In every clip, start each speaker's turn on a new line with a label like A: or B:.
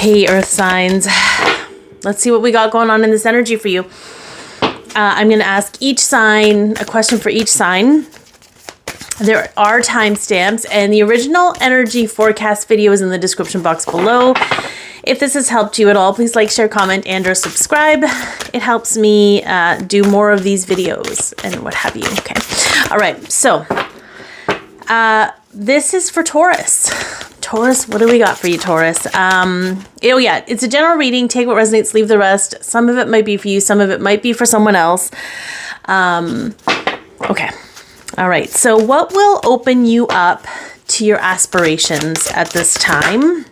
A: Okay, earth signs. Let's see what we got going on in this energy for you. I'm going to ask each sign, a question for each sign. There are timestamps, and the original energy forecast video is in the description box below. If this has helped you at all, please like, share, comment, and or subscribe. It helps me do more of these videos and what have you. Okay. All right. So this is for Taurus. Taurus, what do we got for you, Taurus? Oh yeah, it's a general reading. Take what resonates, leave the rest. Some of it might be for you. Some of it might be for someone else. Okay. All right. So what will open you up to your aspirations at this time?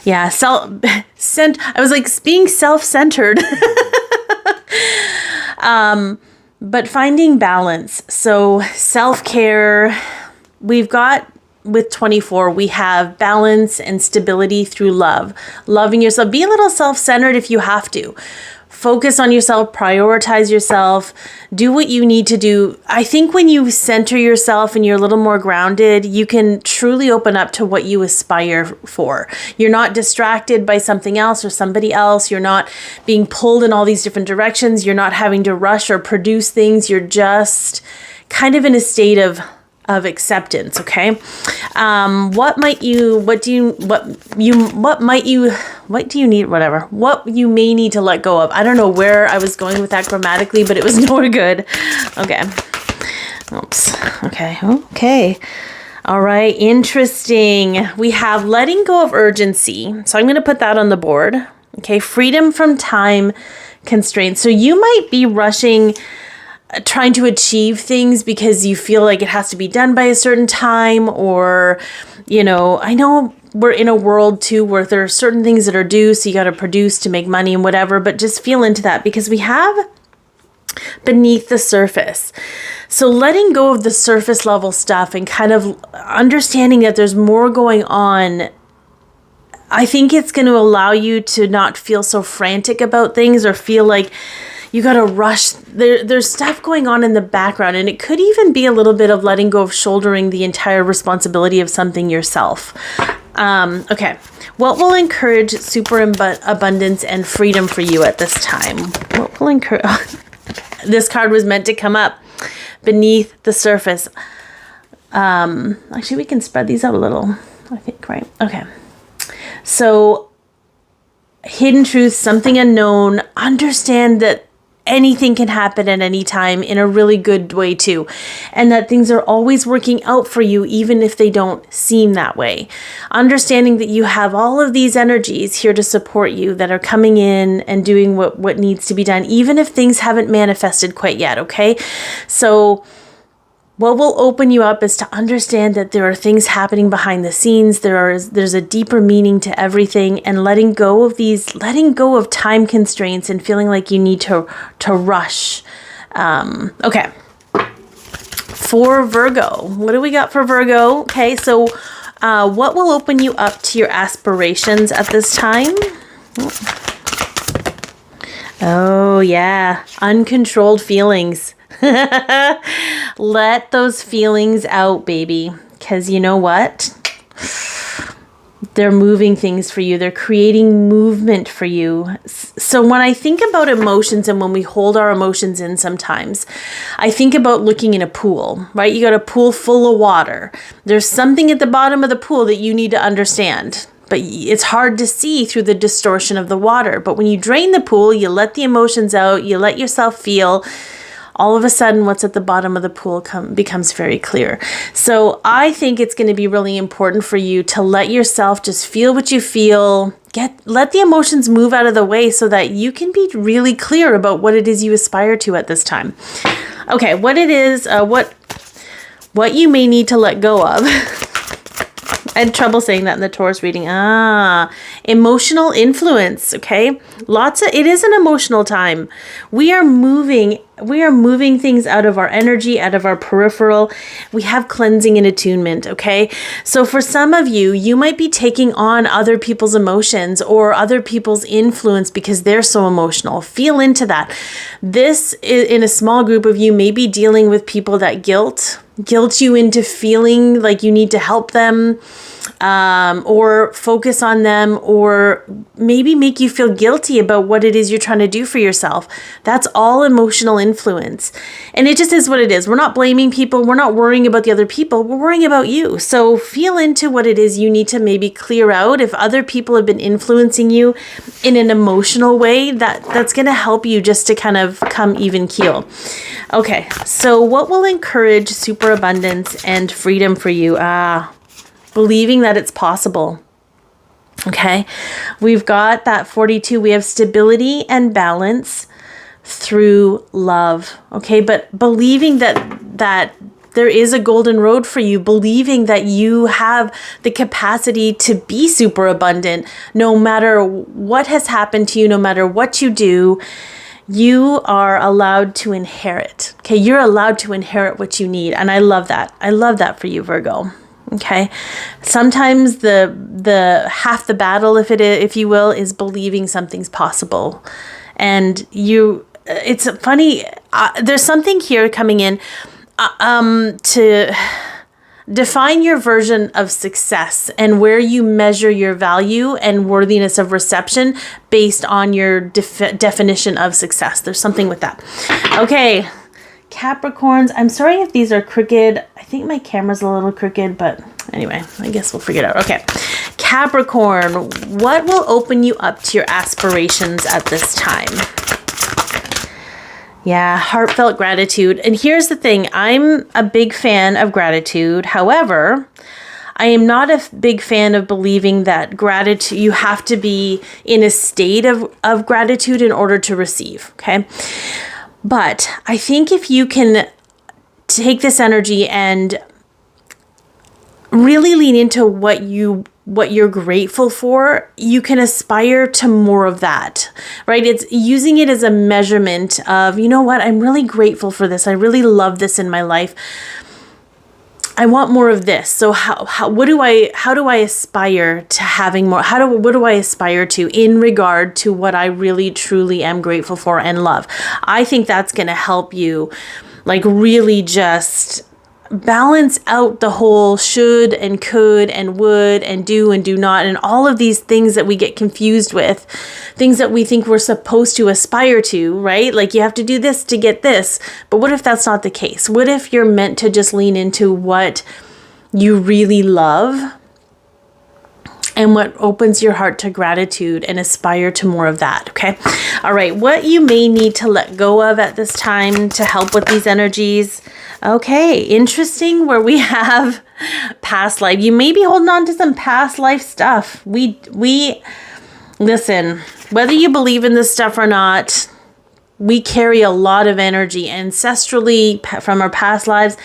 A: Yeah, I was like being self-centered. But finding balance. So self-care, we've got with 24, we have balance and stability through love. Loving yourself. Be a little self-centered if you have to. Focus on yourself, prioritize yourself, do what you need to do. I think when you center yourself and you're a little more grounded, you can truly open up to what you aspire for. You're not distracted by something else or somebody else. You're not being pulled in all these different directions. You're not having to rush or produce things. You're just kind of in a state of acceptance. Okay. What you may need to let go of. I don't know where I was going with that grammatically, but it was nowhere good. Okay. Oops. Okay. All right. Interesting. We have letting go of urgency. So I'm going to put that on the board. Okay. Freedom from time constraints. So you might be rushing, trying to achieve things because you feel like it has to be done by a certain time, or, I know we're in a world too where there are certain things that are due, so you got to produce to make money and whatever, but just feel into that because we have beneath the surface. So letting go of the surface level stuff and kind of understanding that there's more going on, I think it's going to allow you to not feel so frantic about things or feel like you got to rush. There's stuff going on in the background, and it could even be a little bit of letting go of shouldering the entire responsibility of something yourself. Okay. What will encourage superabundance and freedom for you at this time? What will encourage... This card was meant to come up beneath the surface. Actually, we can spread these out a little, I think, right? Okay. So, hidden truth, something unknown. Understand that anything can happen at any time in a really good way too. And that things are always working out for you, even if they don't seem that way. Understanding that you have all of these energies here to support you that are coming in and doing what needs to be done, even if things haven't manifested quite yet. Okay. So what will open you up is to understand that there are things happening behind the scenes. There's a deeper meaning to everything, and letting go of time constraints and feeling like you need to rush. Okay. For Virgo, what do we got for Virgo? Okay. So, what will open you up to your aspirations at this time? Oh yeah. Uncontrolled feelings. Let those feelings out, baby. Because you know what? They're moving things for you. They're creating movement for you. So when I think about emotions and when we hold our emotions in sometimes, I think about looking in a pool, right? You got a pool full of water. There's something at the bottom of the pool that you need to understand. But it's hard to see through the distortion of the water. But when you drain the pool, you let the emotions out, you let yourself feel, all of a sudden what's at the bottom of the pool becomes very clear. So I think it's going to be really important for you to let yourself just feel what you feel, let the emotions move out of the way so that you can be really clear about what it is you aspire to at this time. Okay, what it is, what you may need to let go of. I had trouble saying that in the Taurus reading. Emotional influence. Okay. It is an emotional time. We are moving things out of our energy, out of our peripheral. We have cleansing and attunement. Okay. So for some of you, you might be taking on other people's emotions or other people's influence because they're so emotional. Feel into that. This is in a small group of you, maybe dealing with people that guilt you into feeling like you need to help them. or focus on them, or maybe make you feel guilty about what it is you're trying to do for yourself. That's all emotional influence. And it just is what it is. We're not blaming people. We're not worrying about the other people. We're worrying about you. So feel into what it is you need to maybe clear out. If other people have been influencing you in an emotional way, that's going to help you just to kind of come even keel. Okay, so what will encourage superabundance and freedom for you? Believing that it's possible. Okay, we've got that 42. We have stability and balance through love. Okay, but believing that there is a golden road for you, believing that you have the capacity to be super abundant, no matter what has happened to you, no matter what you do, you are allowed to inherit. Okay, you're allowed to inherit what you need. And I love that. I love that for you, Virgo. Okay, sometimes the half the battle, if you will, is believing something's possible. And it's funny, there's something here coming in to define your version of success and where you measure your value and worthiness of reception based on your definition of success. There's something with that. Okay, Capricorns, I'm sorry if these are crooked. I think my camera's a little crooked, but anyway, I guess we'll figure it out. Okay, Capricorn, what will open you up to your aspirations at this time? Yeah, heartfelt gratitude. And here's the thing, I'm a big fan of gratitude. However, I am not a big fan of believing that gratitude, you have to be in a state of gratitude in order to receive, okay? But I think if you can take this energy and really lean into what you're grateful for, you can aspire to more of that, right? It's using it as a measurement of, you know what, I'm really grateful for this. I really love this in my life. I want more of this. So how do I aspire to having more? What do I aspire to in regard to what I really truly am grateful for and love? I think that's going to help you like really just balance out the whole should and could and would and do not and all of these things that we get confused with, things that we think we're supposed to aspire to, right? Like you have to do this to get this. But what if that's not the case? What if you're meant to just lean into what you really love and what opens your heart to gratitude and aspire to more of that, okay? All right, what you may need to let go of at this time to help with these energies. Okay, interesting where we have past life. You may be holding on to some past life stuff. We listen, whether you believe in this stuff or not, we carry a lot of energy ancestrally from our past lives.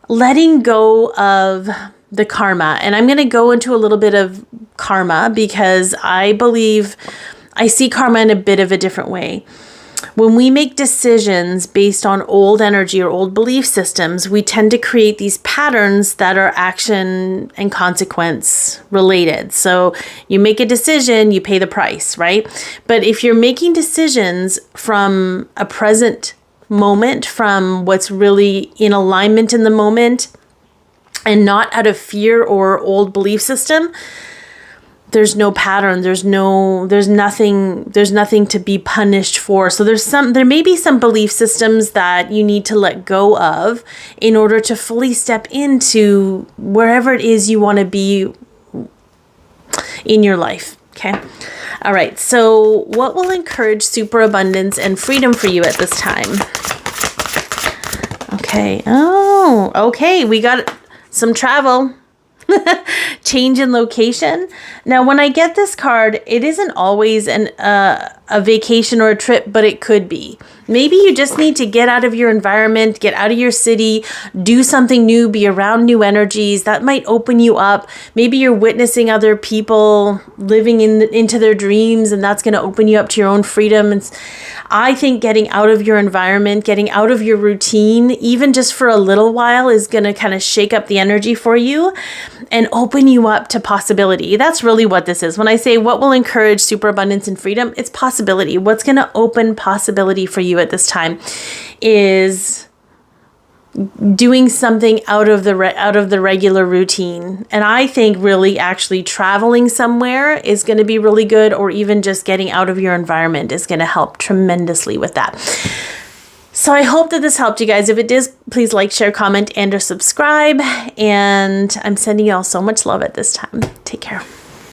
A: Letting go of the karma. And I'm going to go into a little bit of karma because I see karma in a bit of a different way. When we make decisions based on old energy or old belief systems, we tend to create these patterns that are action and consequence related. So you make a decision, you pay the price, right? But if you're making decisions from a present moment, from what's really in alignment in the moment, and not out of fear or old belief system, there's no pattern, there's nothing to be punished for. So there may be some belief systems that you need to let go of in order to fully step into wherever it is you want to be in your life. Okay. All right. So what will encourage superabundance and freedom for you at this time? Okay. Oh, okay. We got some travel. Change in location. Now, when I get this card, it isn't always a vacation or a trip, but it could be. Maybe you just need to get out of your environment, get out of your city, do something new, be around new energies. That might open you up. Maybe you're witnessing other people living into their dreams, and that's going to open you up to your own freedom. And I think getting out of your environment, getting out of your routine, even just for a little while, is going to kind of shake up the energy for you and open you up to possibility. That's really what this is. When I say what will encourage superabundance and freedom, it's possibility. What's going to open possibility for you at this time is doing something out of the regular routine. And I think really actually traveling somewhere is going to be really good, or even just getting out of your environment is going to help tremendously with that. So I hope that this helped you guys. If it did, please like, share, comment, and or subscribe. And I'm sending you all so much love at this time. Take care.